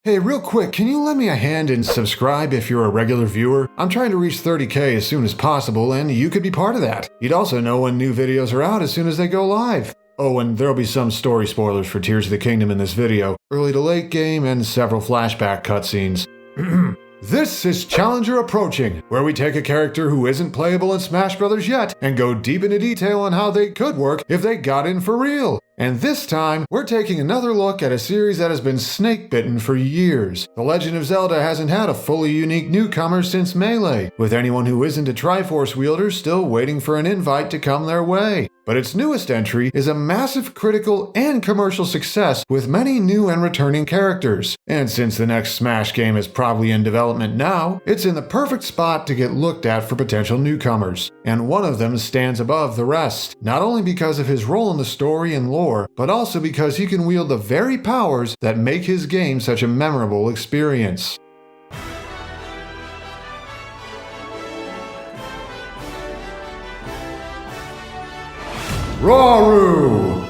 Hey, real quick, can you lend me a hand and subscribe if you're a regular viewer? I'm trying to reach 30K as soon as possible, and you could be part of that. You'd also know when new videos are out as soon as they go live. Oh, and there'll be some story spoilers for Tears of the Kingdom in this video, early to late game, and several flashback cutscenes. This is Challenger Approaching, where we take a character who isn't playable in Smash Bros. Yet and go deep into detail on how they could work if they got in for real. And this time, we're taking another look at a series that has been snake-bitten for years. The Legend of Zelda hasn't had a fully unique newcomer since Melee, with anyone who isn't a Triforce wielder still waiting for an invite to come their way. But its newest entry is a massive critical and commercial success with many new and returning characters. And since the next Smash game is probably in development now, it's in the perfect spot to get looked at for potential newcomers. And one of them stands above the rest, not only because of his role in the story and lore, but also because he can wield the very powers that make his game such a memorable experience. Rauru!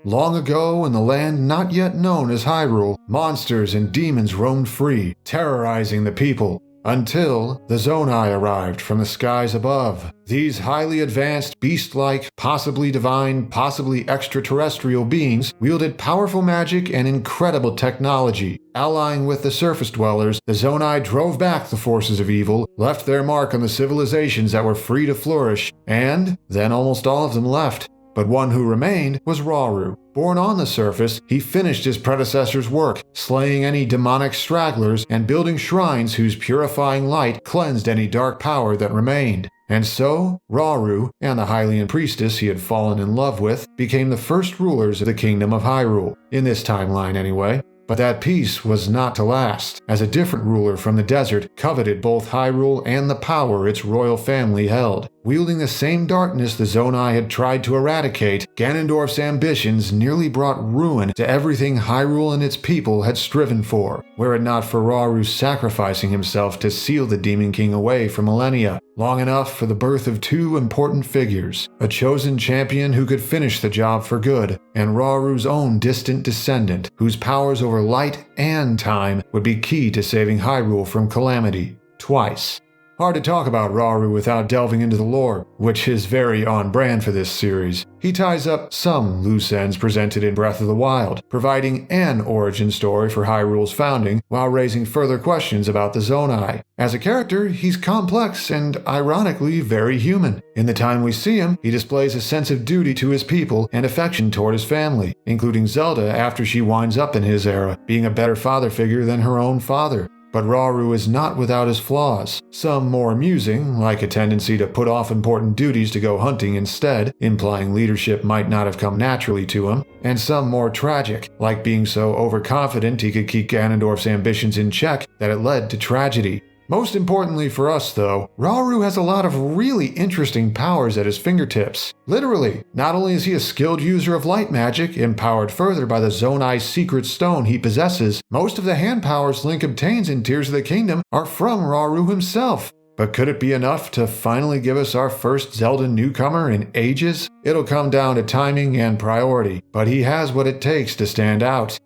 Long ago, in the land not yet known as Hyrule, monsters and demons roamed free, terrorizing the people. Until the Zonai arrived from the skies above. These highly advanced, beast-like, possibly divine, possibly extraterrestrial beings wielded powerful magic and incredible technology. Allying with the surface dwellers, the Zonai drove back the forces of evil, left their mark on the civilizations that were free to flourish, and then almost all of them left. But one who remained was Rauru. Born on the surface, he finished his predecessor's work, slaying any demonic stragglers and building shrines whose purifying light cleansed any dark power that remained. And so, Rauru, and the Hylian priestess he had fallen in love with, became the first rulers of the Kingdom of Hyrule, in this timeline anyway. But that peace was not to last, as a different ruler from the desert coveted both Hyrule and the power its royal family held. Wielding the same darkness the Zonai had tried to eradicate, Ganondorf's ambitions nearly brought ruin to everything Hyrule and its people had striven for, were it not for Rauru sacrificing himself to seal the Demon King away for millennia, long enough for the birth of two important figures, a chosen champion who could finish the job for good, and Rauru's own distant descendant, whose powers over light and time would be key to saving Hyrule from calamity, twice. Hard to talk about Rauru without delving into the lore, which is very on brand for this series. He ties up some loose ends presented in Breath of the Wild, providing an origin story for Hyrule's founding while raising further questions about the Zonai. As a character, he's complex and ironically very human. In the time we see him, he displays a sense of duty to his people and affection toward his family, including Zelda after she winds up in his era, being a better father figure than her own father. But Rauru is not without his flaws, some more amusing, like a tendency to put off important duties to go hunting instead, implying leadership might not have come naturally to him, and some more tragic, like being so overconfident he could keep Ganondorf's ambitions in check that it led to tragedy. Most importantly for us, though, Rauru has a lot of really interesting powers at his fingertips. Literally, not only is he a skilled user of light magic, empowered further by the Zonai's secret stone he possesses, most of the hand powers Link obtains in Tears of the Kingdom are from Rauru himself. But could it be enough to finally give us our first Zelda newcomer in ages? It'll come down to timing and priority, but he has what it takes to stand out.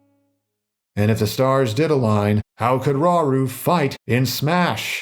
And if the stars did align, how could Rauru fight in Smash?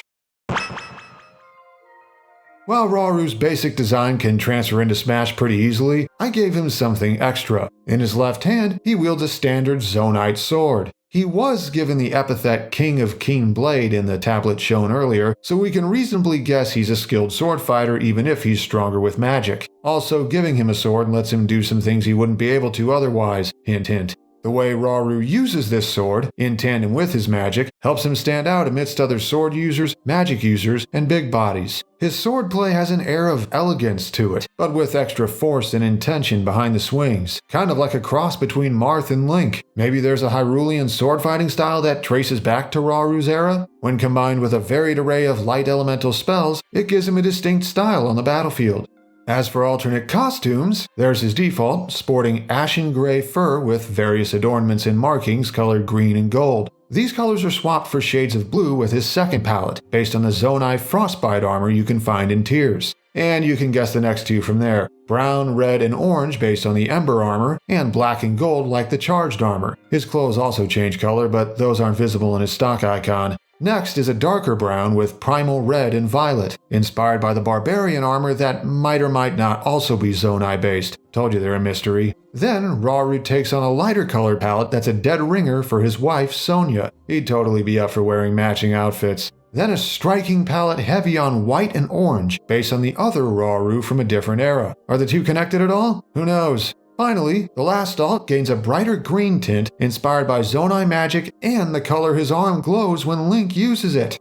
While Rauru's basic design can transfer into Smash pretty easily, I gave him something extra. In his left hand, he wields a standard Zonite sword. He was given the epithet King of Keen Blade in the tablet shown earlier, so we can reasonably guess he's a skilled sword fighter even if he's stronger with magic. Also, giving him a sword lets him do some things he wouldn't be able to otherwise, hint hint. The way Rauru uses this sword, in tandem with his magic, helps him stand out amidst other sword users, magic users, and big bodies. His swordplay has an air of elegance to it, but with extra force and intention behind the swings, kind of like a cross between Marth and Link. Maybe there's a Hyrulean sword fighting style that traces back to Rauru's era? When combined with a varied array of light elemental spells, it gives him a distinct style on the battlefield. As for alternate costumes, there's his default, sporting ashen gray fur with various adornments and markings colored green and gold. These colors are swapped for shades of blue with his second palette, based on the Zonai frostbite armor you can find in Tears. And you can guess the next two from there. Brown, red, and orange based on the Ember armor, and black and gold like the charged armor. His clothes also change color, but those aren't visible in his stock icon. Next is a darker brown with primal red and violet, inspired by the barbarian armor that might or might not also be Zonai based. Told you they're a mystery. Then Rauru takes on a lighter colored palette that's a dead ringer for his wife Sonia. He'd totally be up for wearing matching outfits. Then a striking palette heavy on white and orange, based on the other Rauru from a different era. Are the two connected at all? Who knows? Finally, the last alt gains a brighter green tint inspired by Zonai magic and the color his arm glows when Link uses it.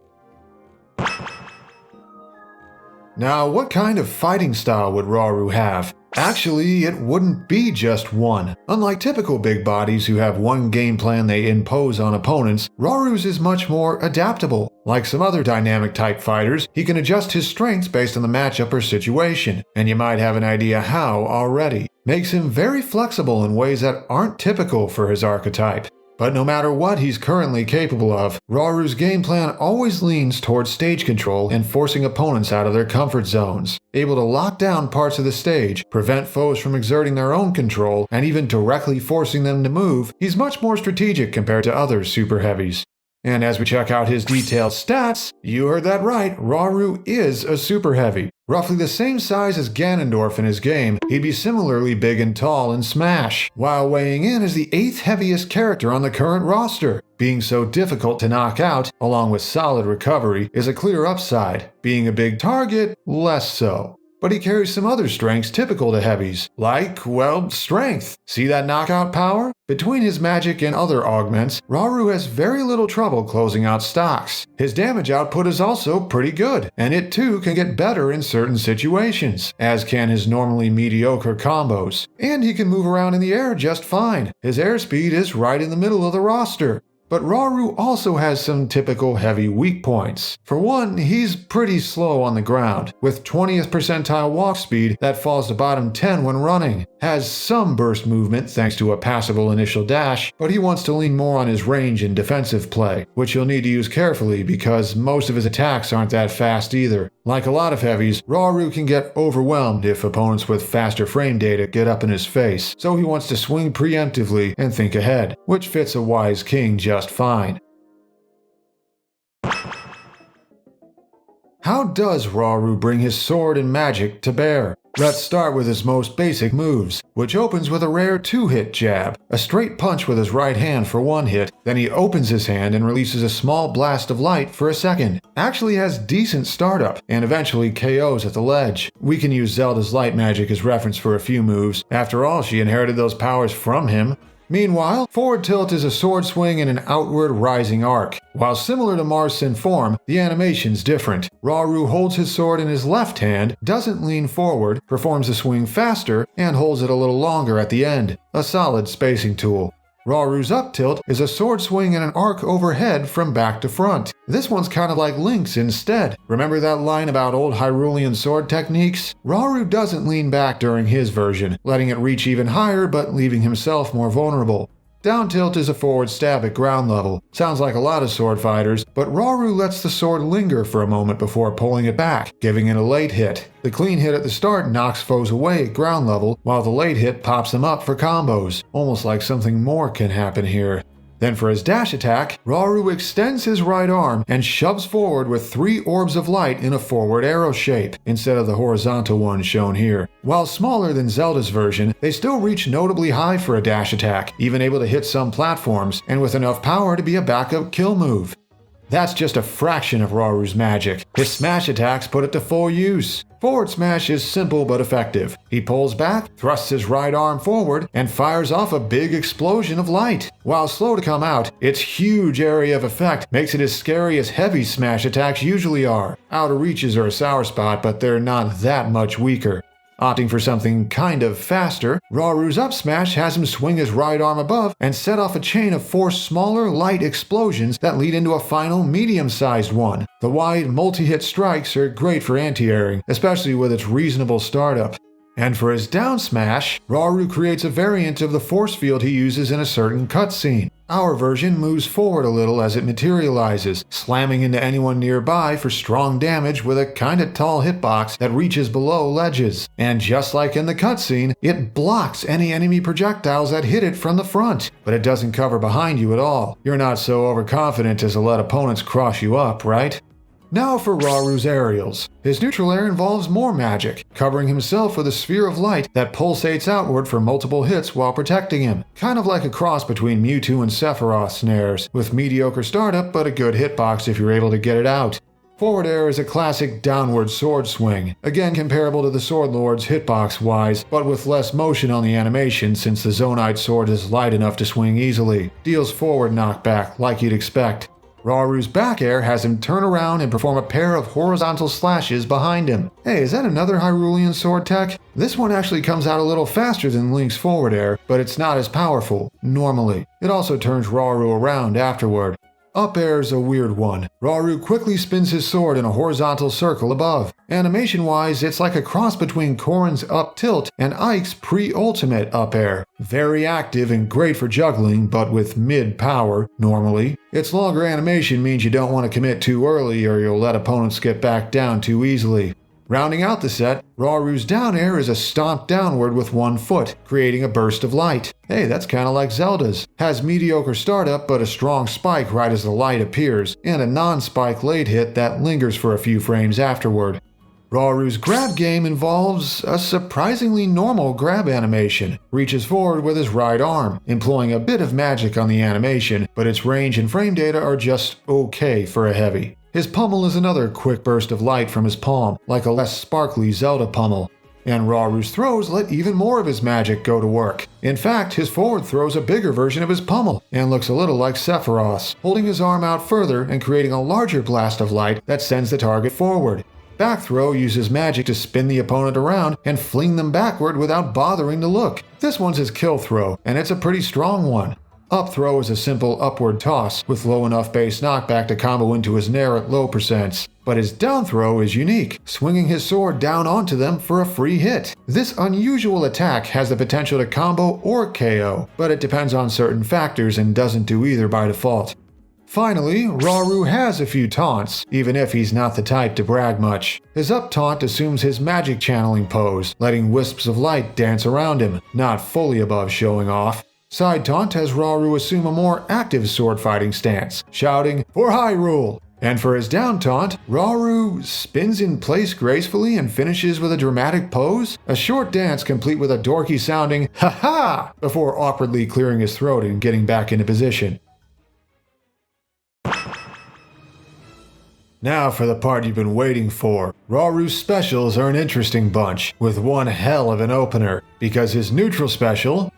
Now, what kind of fighting style would Rauru have? Actually, it wouldn't be just one. Unlike typical big bodies who have one game plan they impose on opponents, Rauru's is much more adaptable. Like some other dynamic type fighters, he can adjust his strengths based on the matchup or situation, and you might have an idea how already. Makes him very flexible in ways that aren't typical for his archetype. But no matter what he's currently capable of, Rauru's game plan always leans towards stage control and forcing opponents out of their comfort zones. Able to lock down parts of the stage, prevent foes from exerting their own control, and even directly forcing them to move, he's much more strategic compared to other super heavies. And as we check out his detailed stats, you heard that right, Rauru is a super heavy. Roughly the same size as Ganondorf in his game, he'd be similarly big and tall in Smash, while weighing in as the 8th heaviest character on the current roster. Being so difficult to knock out, along with solid recovery, is a clear upside. Being a big target, less so. But he carries some other strengths typical to heavies, like, well, strength. See that knockout power? Between his magic and other augments, Rauru has very little trouble closing out stocks. His damage output is also pretty good, and it too can get better in certain situations, as can his normally mediocre combos. And he can move around in the air just fine. His airspeed is right in the middle of the roster. But Rauru also has some typical heavy weak points. For one, he's pretty slow on the ground, with 20th percentile walk speed that falls to bottom 10 when running. Has some burst movement thanks to a passable initial dash, but he wants to lean more on his range and defensive play, which he'll need to use carefully because most of his attacks aren't that fast either. Like a lot of heavies, Rauru can get overwhelmed if opponents with faster frame data get up in his face, so he wants to swing preemptively and think ahead, which fits a wise king just fine. How does Rauru bring his sword and magic to bear? Let's start with his most basic moves, which opens with a rare 2-hit jab, a straight punch with his right hand for 1 hit, then he opens his hand and releases a small blast of light for a second. Actually has decent startup, and eventually KOs at the ledge. We can use Zelda's light magic as reference for a few moves, after all she inherited those powers from him. Meanwhile, forward tilt is a sword swing in an outward rising arc. While similar to Mars Sin form, the animation's different. Rauru holds his sword in his left hand, doesn't lean forward, performs the swing faster, and holds it a little longer at the end. A solid spacing tool. Rauru's up tilt is a sword swing in an arc overhead from back to front. This one's kind of like Link's instead. Remember that line about old Hyrulean sword techniques? Rauru doesn't lean back during his version, letting it reach even higher but leaving himself more vulnerable. Down tilt is a forward stab at ground level. Sounds like a lot of sword fighters, but Rauru lets the sword linger for a moment before pulling it back, giving it a late hit. The clean hit at the start knocks foes away at ground level, while the late hit pops them up for combos. Almost like something more can happen here. Then for his dash attack, Rauru extends his right arm and shoves forward with 3 orbs of light in a forward arrow shape, instead of the horizontal one shown here. While smaller than Zelda's version, they still reach notably high for a dash attack, even able to hit some platforms, and with enough power to be a backup kill move. That's just a fraction of Rauru's magic. His smash attacks put it to full use. Forward smash is simple but effective. He pulls back, thrusts his right arm forward, and fires off a big explosion of light. While slow to come out, its huge area of effect makes it as scary as heavy smash attacks usually are. Outer reaches are a sour spot, but they're not that much weaker. Opting for something kind of faster, Rauru's up smash has him swing his right arm above and set off a chain of 4 smaller, light explosions that lead into a final medium-sized one. The wide, multi-hit strikes are great for anti-airing, especially with its reasonable startup. And for his down smash, Rauru creates a variant of the force field he uses in a certain cutscene. Our version moves forward a little as it materializes, slamming into anyone nearby for strong damage with a kinda tall hitbox that reaches below ledges. And just like in the cutscene, it blocks any enemy projectiles that hit it from the front, but it doesn't cover behind you at all. You're not so overconfident as to let opponents cross you up, right? Now for Rauru's aerials. His neutral air involves more magic, covering himself with a sphere of light that pulsates outward for multiple hits while protecting him. Kind of like a cross between Mewtwo and Sephiroth snares, with mediocre startup but a good hitbox if you're able to get it out. Forward air is a classic downward sword swing, again comparable to the Sword Lord's hitbox-wise, but with less motion on the animation since the Zonite sword is light enough to swing easily. Deals forward knockback like you'd expect. Rauru's back air has him turn around and perform a pair of horizontal slashes behind him. Hey, is that another Hyrulean sword tech? This one actually comes out a little faster than Link's forward air, but it's not as powerful, normally. It also turns Rauru around afterward. Up air's a weird one. Rauru quickly spins his sword in a horizontal circle above. Animation-wise, it's like a cross between Corrin's up tilt and Ike's pre-ultimate up air. Very active and great for juggling, but with mid-power, normally. Its longer animation means you don't want to commit too early or you'll let opponents get back down too easily. Rounding out the set, Rauru's down air is a stomp downward with one foot, creating a burst of light. Hey, that's kinda like Zelda's. Has mediocre startup but a strong spike right as the light appears, and a non-spike late hit that lingers for a few frames afterward. Rauru's grab game involves a surprisingly normal grab animation. Reaches forward with his right arm, employing a bit of magic on the animation, but its range and frame data are just okay for a heavy. His pummel is another quick burst of light from his palm, like a less sparkly Zelda pummel. And Rauru's throws let even more of his magic go to work. In fact, his forward throws a bigger version of his pummel, and looks a little like Sephiroth's, holding his arm out further and creating a larger blast of light that sends the target forward. Back throw uses magic to spin the opponent around and fling them backward without bothering to look. This one's his kill throw, and it's a pretty strong one. Up throw is a simple upward toss, with low enough base knockback to combo into his nair at low percents. But his down throw is unique, swinging his sword down onto them for a free hit. This unusual attack has the potential to combo or KO, but it depends on certain factors and doesn't do either by default. Finally, Rauru has a few taunts, even if he's not the type to brag much. His up taunt assumes his magic channeling pose, letting wisps of light dance around him, not fully above showing off. Side taunt has Rauru assume a more active sword fighting stance, shouting, "For Hyrule!" And for his down taunt, Rauru spins in place gracefully and finishes with a dramatic pose, a short dance complete with a dorky sounding "ha-ha" before awkwardly clearing his throat and getting back into position. Now for the part you've been waiting for. Rauru's specials are an interesting bunch, with one hell of an opener, because his neutral special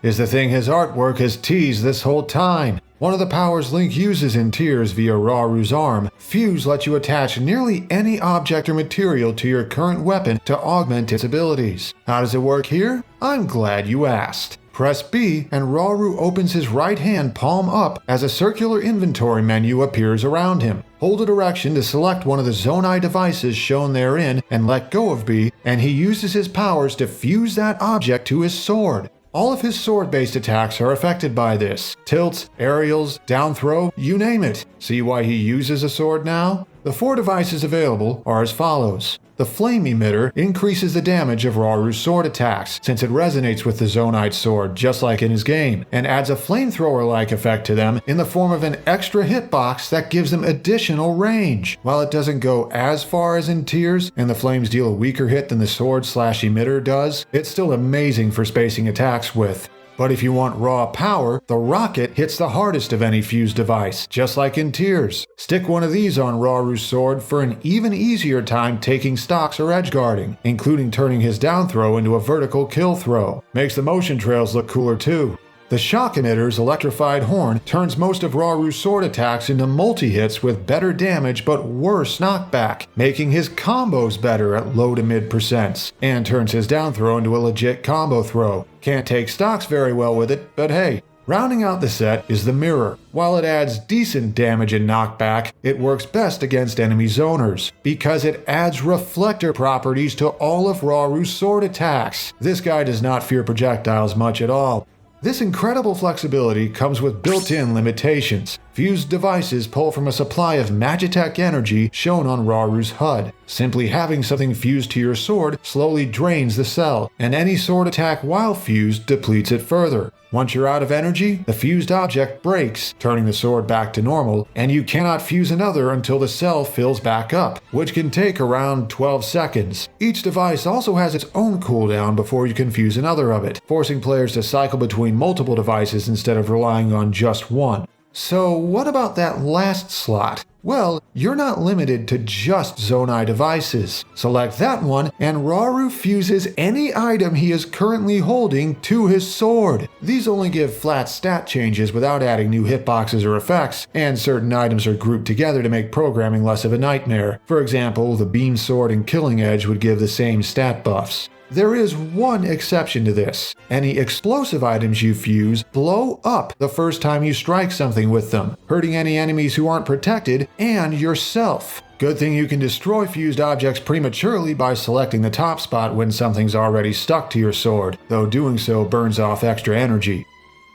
is the thing his artwork has teased this whole time. One of the powers Link uses in Tears via Rauru's arm, Fuse lets you attach nearly any object or material to your current weapon to augment its abilities. How does it work here? I'm glad you asked. Press B and Rauru opens his right hand palm up as a circular inventory menu appears around him. Hold a direction to select one of the Zonai devices shown therein and let go of B, and he uses his powers to fuse that object to his sword. All of his sword-based attacks are affected by this. Tilts, aerials, down throw, you name it. See why he uses a sword now? The 4 devices available are as follows. The Flame Emitter increases the damage of Rauru's sword attacks, since it resonates with the Zonite sword, just like in his game, and adds a flamethrower-like effect to them in the form of an extra hitbox that gives them additional range. While it doesn't go as far as in Tears, and the flames deal a weaker hit than the sword/emitter does, it's still amazing for spacing attacks with. But if you want raw power, the rocket hits the hardest of any fused device, just like in Tears. Stick one of these on Rauru's sword for an even easier time taking stocks or edge guarding, including turning his down throw into a vertical kill throw. Makes the motion trails look cooler too. The Shock Emitter's electrified horn turns most of Rauru's sword attacks into multi-hits with better damage but worse knockback, making his combos better at low to mid percents, and turns his down throw into a legit combo throw. Can't take stocks very well with it, but hey. Rounding out the set is the Mirror. While it adds decent damage and knockback, it works best against enemy zoners, because it adds reflector properties to all of Rauru's sword attacks. This guy does not fear projectiles much at all. This incredible flexibility comes with built-in limitations. Fused devices pull from a supply of Magitech energy shown on Rauru's HUD. Simply having something fused to your sword slowly drains the cell, and any sword attack while fused depletes it further. Once you're out of energy, the fused object breaks, turning the sword back to normal, and you cannot fuse another until the cell fills back up, which can take around 12 seconds. Each device also has its own cooldown before you can fuse another of it, forcing players to cycle between multiple devices instead of relying on just one. So what about that last slot? Well, you're not limited to just Zonai devices. Select that one, and Rauru fuses any item he is currently holding to his sword. These only give flat stat changes without adding new hitboxes or effects, and certain items are grouped together to make programming less of a nightmare. For example, the Beam Sword and Killing Edge would give the same stat buffs. There is one exception to this. Any explosive items you fuse blow up the first time you strike something with them, hurting any enemies who aren't protected and yourself. Good thing you can destroy fused objects prematurely by selecting the top spot when something's already stuck to your sword, though doing so burns off extra energy.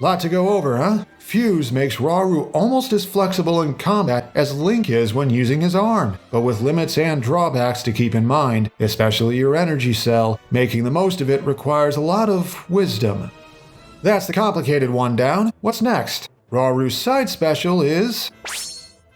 Lot to go over, huh? Fuse makes Rauru almost as flexible in combat as Link is when using his arm, but with limits and drawbacks to keep in mind, especially your energy cell. Making the most of it requires a lot of wisdom. That's the complicated one down. What's next? Rauru's side special is...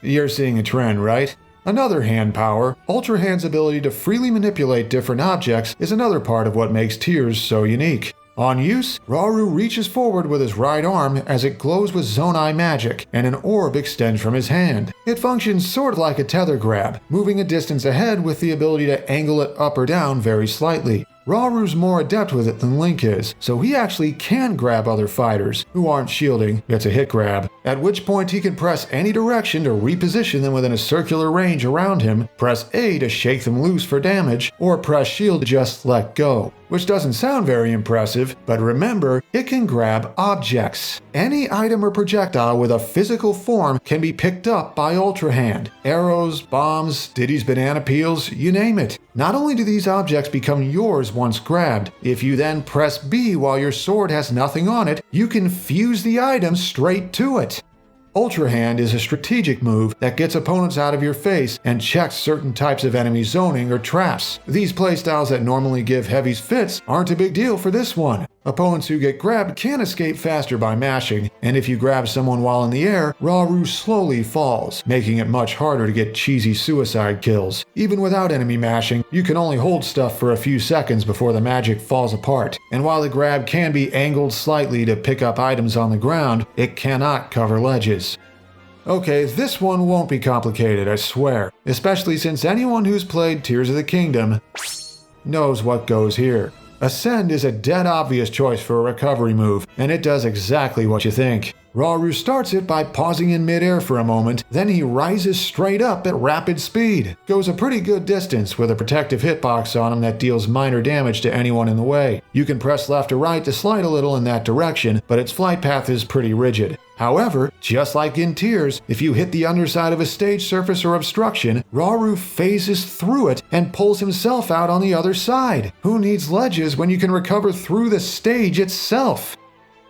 You're seeing a trend, right? Another hand power, Ultra Hand's ability to freely manipulate different objects, is another part of what makes Tears so unique. On use, Rauru reaches forward with his right arm as it glows with Zonai magic, and an orb extends from his hand. It functions sort of like a tether grab, moving a distance ahead with the ability to angle it up or down very slightly. Rauru's more adept with it than Link is, so he actually can grab other fighters who aren't shielding. It's a hit grab, at which point he can press any direction to reposition them within a circular range around him, press A to shake them loose for damage, or press shield to just let go. Which doesn't sound very impressive, but remember, it can grab objects. Any item or projectile with a physical form can be picked up by Ultra Hand. Arrows, bombs, Diddy's banana peels, you name it. Not only do these objects become yours once grabbed, if you then press B while your sword has nothing on it, you can fuse the item straight to it. Ultra Hand is a strategic move that gets opponents out of your face and checks certain types of enemy zoning or traps. These playstyles that normally give heavies fits aren't a big deal for this one. Opponents who get grabbed can escape faster by mashing, and if you grab someone while in the air, Rauru slowly falls, making it much harder to get cheesy suicide kills. Even without enemy mashing, you can only hold stuff for a few seconds before the magic falls apart, and while the grab can be angled slightly to pick up items on the ground, it cannot cover ledges. Okay, this one won't be complicated, I swear, especially since anyone who's played Tears of the Kingdom knows what goes here. Ascend is a dead obvious choice for a recovery move, and it does exactly what you think. Rauru starts it by pausing in midair for a moment, then he rises straight up at rapid speed. Goes a pretty good distance with a protective hitbox on him that deals minor damage to anyone in the way. You can press left or right to slide a little in that direction, but its flight path is pretty rigid. However, just like in Tears, if you hit the underside of a stage surface or obstruction, Rauru phases through it and pulls himself out on the other side. Who needs ledges when you can recover through the stage itself?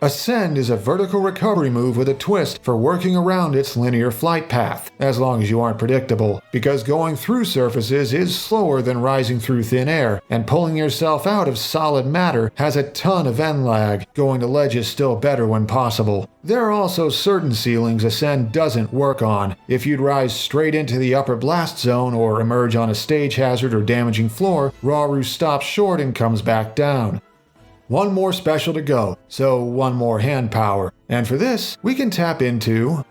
Ascend is a vertical recovery move with a twist for working around its linear flight path, as long as you aren't predictable, because going through surfaces is slower than rising through thin air, and pulling yourself out of solid matter has a ton of end lag. Going to ledge is still better when possible. There are also certain ceilings Ascend doesn't work on. If you'd rise straight into the upper blast zone or emerge on a stage hazard or damaging floor, Rauru stops short and comes back down. One more special to go, so one more hand power. And for this, we can tap into...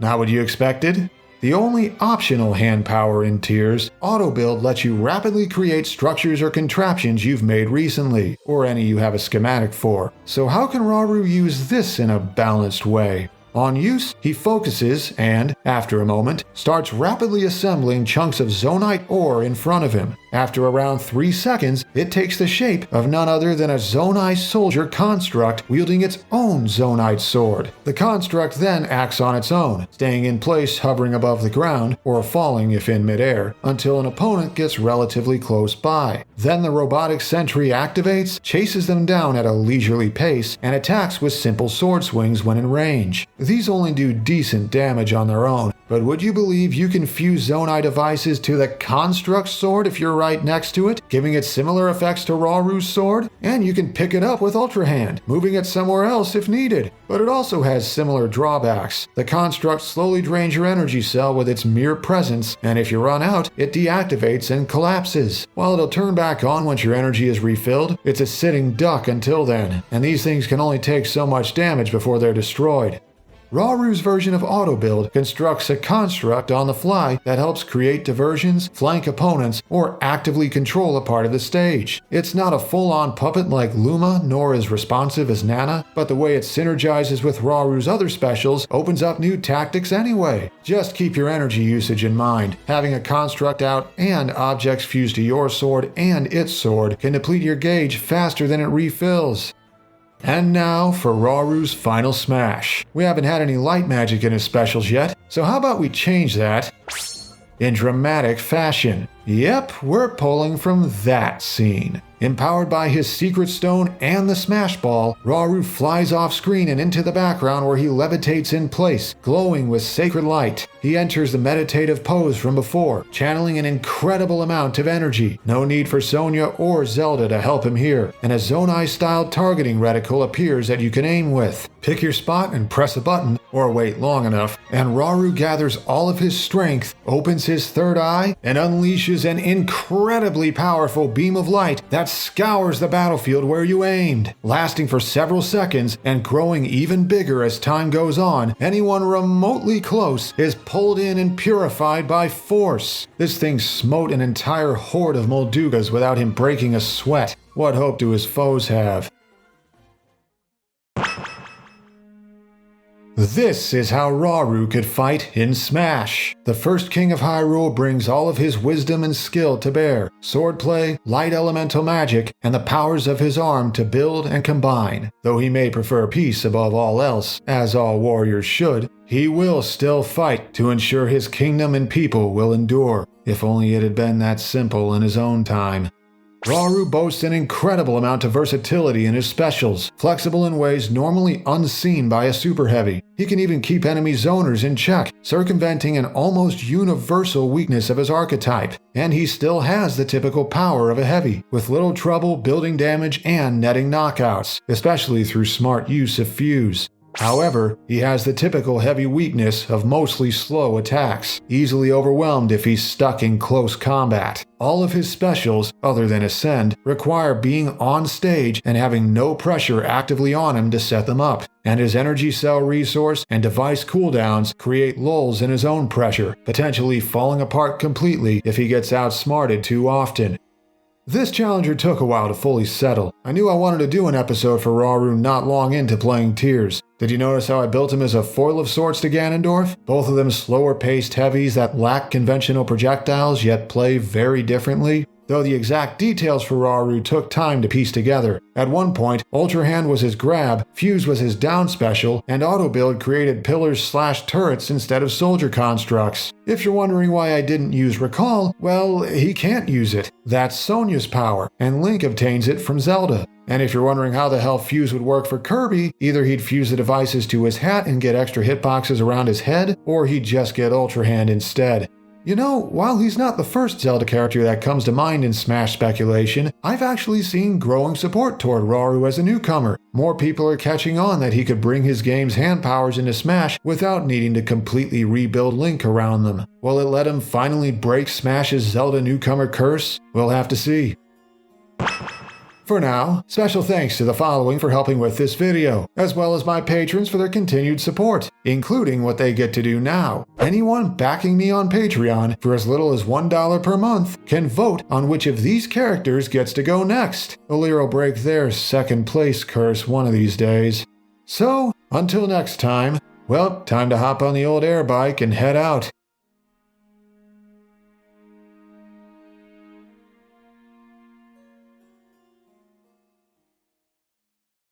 Not what you expected? The only optional hand power in Tears, Auto Build lets you rapidly create structures or contraptions you've made recently, or any you have a schematic for. So how can Rauru use this in a balanced way? On use, he focuses and, after a moment, starts rapidly assembling chunks of Zonite ore in front of him. After around 3 seconds, it takes the shape of none other than a Zonai soldier construct wielding its own Zonite sword. The construct then acts on its own, staying in place hovering above the ground, or falling if in midair, until an opponent gets relatively close by. Then the robotic sentry activates, chases them down at a leisurely pace, and attacks with simple sword swings when in range. These only do decent damage on their own, but would you believe you can fuse Zonai devices to the construct sword if you're right next to it, giving it similar effects to Rauru's sword? And you can pick it up with Ultra Hand, moving it somewhere else if needed. But it also has similar drawbacks. The construct slowly drains your energy cell with its mere presence, and if you run out, it deactivates and collapses. While it'll turn back on once your energy is refilled, it's a sitting duck until then, and these things can only take so much damage before they're destroyed. Rauru's version of auto-build constructs a construct on the fly that helps create diversions, flank opponents, or actively control a part of the stage. It's not a full-on puppet like Luma, nor as responsive as Nana, but the way it synergizes with Rauru's other specials opens up new tactics anyway. Just keep your energy usage in mind. Having a construct out and objects fused to your sword and its sword can deplete your gauge faster than it refills. And now for Rauru's final smash. We haven't had any light magic in his specials yet, so how about we change that in dramatic fashion? Yep, we're pulling from that scene. Empowered by his secret stone and the smash ball, Rauru flies off screen and into the background where he levitates in place, glowing with sacred light. He enters the meditative pose from before, channeling an incredible amount of energy. No need for Sonia or Zelda to help him here, and a Zonai-style targeting reticle appears that you can aim with. Pick your spot and press a button, or wait long enough, and Rauru gathers all of his strength, opens his third eye, and unleashes an incredibly powerful beam of light that scours the battlefield where you aimed. Lasting for several seconds and growing even bigger as time goes on, anyone remotely close is pulled in and purified by force. This thing smote an entire horde of Moldugas without him breaking a sweat. What hope do his foes have? This is how Rauru could fight in Smash. The first king of Hyrule brings all of his wisdom and skill to bear, swordplay, light elemental magic, and the powers of his arm to build and combine. Though he may prefer peace above all else, as all warriors should, he will still fight to ensure his kingdom and people will endure. If only it had been that simple in his own time. Rauru boasts an incredible amount of versatility in his specials, flexible in ways normally unseen by a super heavy. He can even keep enemy zoners in check, circumventing an almost universal weakness of his archetype. And he still has the typical power of a heavy, with little trouble building damage and netting knockouts, especially through smart use of fuse. However, he has the typical heavy weakness of mostly slow attacks, easily overwhelmed if he's stuck in close combat. All of his specials, other than Ascend, require being on stage and having no pressure actively on him to set them up, and his energy cell resource and device cooldowns create lulls in his own pressure, potentially falling apart completely if he gets outsmarted too often. This challenger took a while to fully settle. I knew I wanted to do an episode for Rauru not long into playing Tears. Did you notice how I built him as a foil of sorts to Ganondorf? Both of them slower-paced heavies that lack conventional projectiles yet play very differently. Though the exact details for Rauru took time to piece together. At one point, Ultra Hand was his grab, Fuse was his down special, and Auto Build created pillars/turrets instead of soldier constructs. If you're wondering why I didn't use Recall, well, he can't use it. That's Sonia's power, and Link obtains it from Zelda. And if you're wondering how the hell Fuse would work for Kirby, either he'd fuse the devices to his hat and get extra hitboxes around his head, or he'd just get Ultra Hand instead. You know, while he's not the first Zelda character that comes to mind in Smash speculation, I've actually seen growing support toward Rauru as a newcomer. More people are catching on that he could bring his game's hand powers into Smash without needing to completely rebuild Link around them. Will it let him finally break Smash's Zelda newcomer curse? We'll have to see. For now, special thanks to the following for helping with this video, as well as my patrons for their continued support, including what they get to do now. Anyone backing me on Patreon for as little as $1 per month can vote on which of these characters gets to go next. Lear will break their second place curse one of these days. So, until next time, well, time to hop on the old air bike and head out.